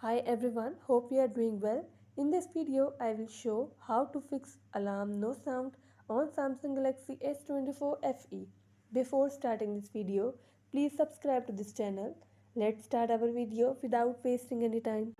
Hi everyone, hope you are doing well. In this video, I will show how to fix alarm no sound on Samsung Galaxy S24 FE. Before starting this video, please subscribe to this channel. Let's start our video without wasting any time.